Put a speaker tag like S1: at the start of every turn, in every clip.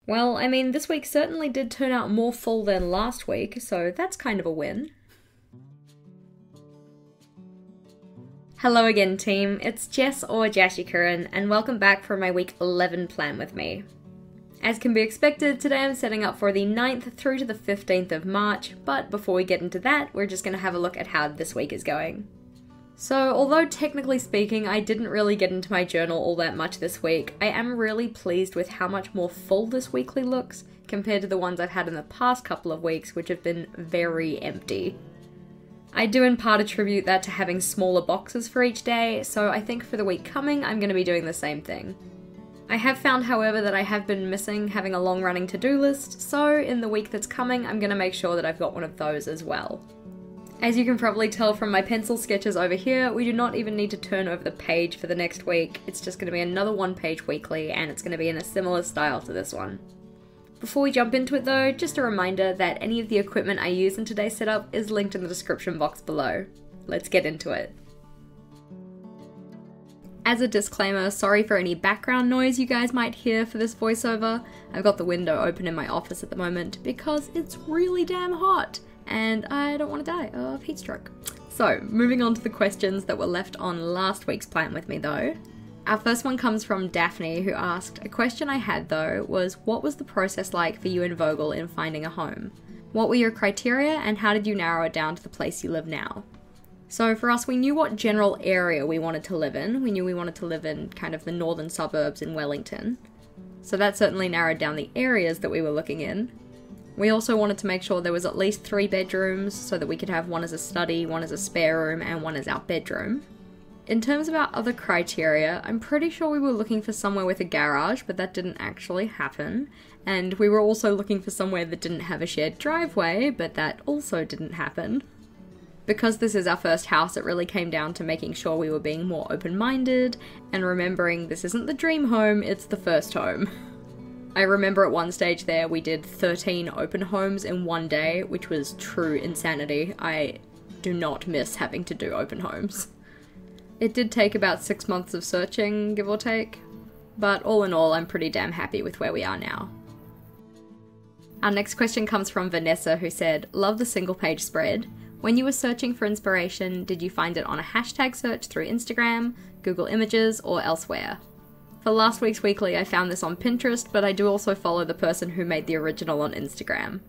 S1: Well, I mean, this week certainly did turn out more full than last week, so that's kind of a win. Hello again, team. It's Jess or JashiiCorrin, and welcome back for my week 11 plan with me. As can be expected, today I'm setting up for the 9th through to the 15th of March, but before we get into that, we're just going to have a look at how this week is going. So, although technically speaking I didn't really get into my journal all that much this week, I am really pleased with how much more full this weekly looks compared to the ones I've had in the past couple of weeks, which have been very empty. I do in part attribute that to having smaller boxes for each day, so I think for the week coming I'm going to be doing the same thing. I have found, however, that I have been missing having a long-running to-do list, so in the week that's coming I'm going to make sure that I've got one of those as well. As you can probably tell from my pencil sketches over here, we do not even need to turn over the page for the next week. It's just going to be another one-page weekly, and it's going to be in a similar style to this one. Before we jump into it though, just a reminder that any of the equipment I use in today's setup is linked in the description box below. Let's get into it. As a disclaimer, sorry for any background noise you guys might hear for this voiceover. I've got the window open in my office at the moment because it's really damn hot and I don't want to die of heat stroke. So, moving on to the questions that were left on last week's plan with me though. Our first one comes from Daphne, who asked, a question I had though was, what was the process like for you and Vogel in finding a home? What were your criteria and how did you narrow it down to the place you live now? So for us, we knew what general area we wanted to live in. We knew we wanted to live in kind of the northern suburbs in Wellington. So that certainly narrowed down the areas that we were looking in. We also wanted to make sure there was at least 3 bedrooms so that we could have one as a study, one as a spare room, and one as our bedroom. In terms of our other criteria, I'm pretty sure we were looking for somewhere with a garage, but that didn't actually happen. And we were also looking for somewhere that didn't have a shared driveway, but that also didn't happen. Because this is our first house, it really came down to making sure we were being more open-minded and remembering this isn't the dream home, it's the first home. I remember at one stage there we did 13 open homes in one day, which was true insanity. I do not miss having to do open homes. It did take about 6 months of searching, give or take, but all in all I'm pretty damn happy with where we are now. Our next question comes from Vanessa, who said, love the single page spread. When you were searching for inspiration, did you find it on a hashtag search through Instagram, Google Images, or elsewhere? For last week's weekly, I found this on Pinterest, but I do also follow the person who made the original on Instagram.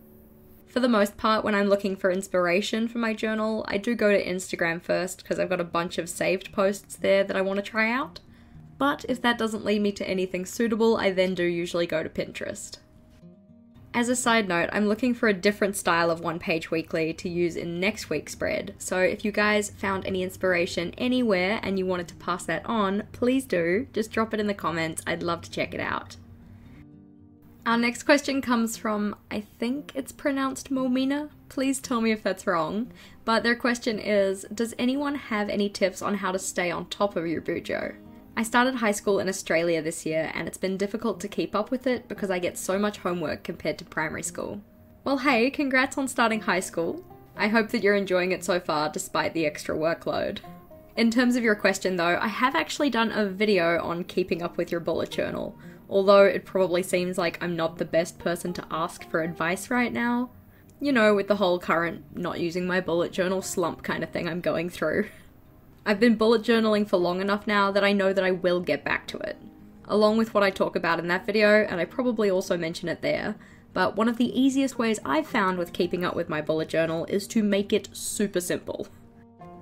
S1: For the most part, when I'm looking for inspiration for my journal, I do go to Instagram first because I've got a bunch of saved posts there that I want to try out. But if that doesn't lead me to anything suitable, I then do usually go to Pinterest. As a side note, I'm looking for a different style of one-page weekly to use in next week's spread, so if you guys found any inspiration anywhere and you wanted to pass that on, please do. Just drop it in the comments, I'd love to check it out. Our next question comes from, I think it's pronounced Momina, please tell me if that's wrong, but their question is, does anyone have any tips on how to stay on top of your bujo? I started high school in Australia this year and it's been difficult to keep up with it because I get so much homework compared to primary school. Well hey, congrats on starting high school. I hope that you're enjoying it so far despite the extra workload. In terms of your question though, I have actually done a video on keeping up with your bullet journal, although it probably seems like I'm not the best person to ask for advice right now. You know, with the whole current not using my bullet journal slump kind of thing I'm going through. I've been bullet journaling for long enough now that I know that I will get back to it, along with what I talk about in that video, and I probably also mention it there, but one of the easiest ways I've found with keeping up with my bullet journal is to make it super simple.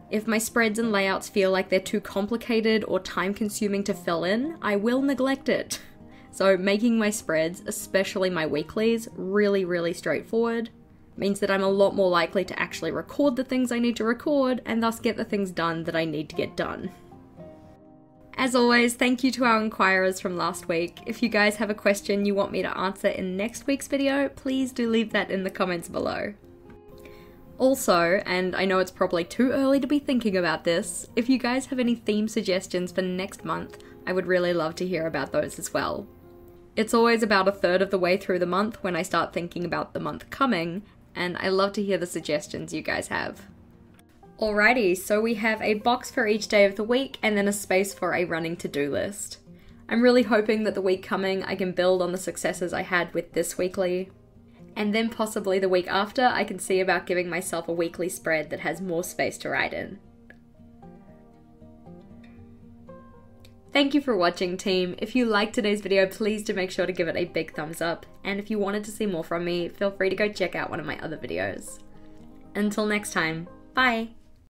S1: If my spreads and layouts feel like they're too complicated or time-consuming to fill in, I will neglect it. So making my spreads, especially my weeklies, really straightforward, means that I'm a lot more likely to actually record the things I need to record and thus get the things done that I need to get done. As always, thank you to our inquirers from last week. If you guys have a question you want me to answer in next week's video, please do leave that in the comments below. Also, and I know it's probably too early to be thinking about this, if you guys have any theme suggestions for next month, I would really love to hear about those as well. It's always about a third of the way through the month when I start thinking about the month coming, and I love to hear the suggestions you guys have. Alrighty, so we have a box for each day of the week and then a space for a running to-do list. I'm really hoping that the week coming I can build on the successes I had with this weekly. And then possibly the week after I can see about giving myself a weekly spread that has more space to write in. Thank you for watching, team. If you liked today's video, please do make sure to give it a big thumbs up. And if you wanted to see more from me, feel free to go check out one of my other videos. Until next time, bye!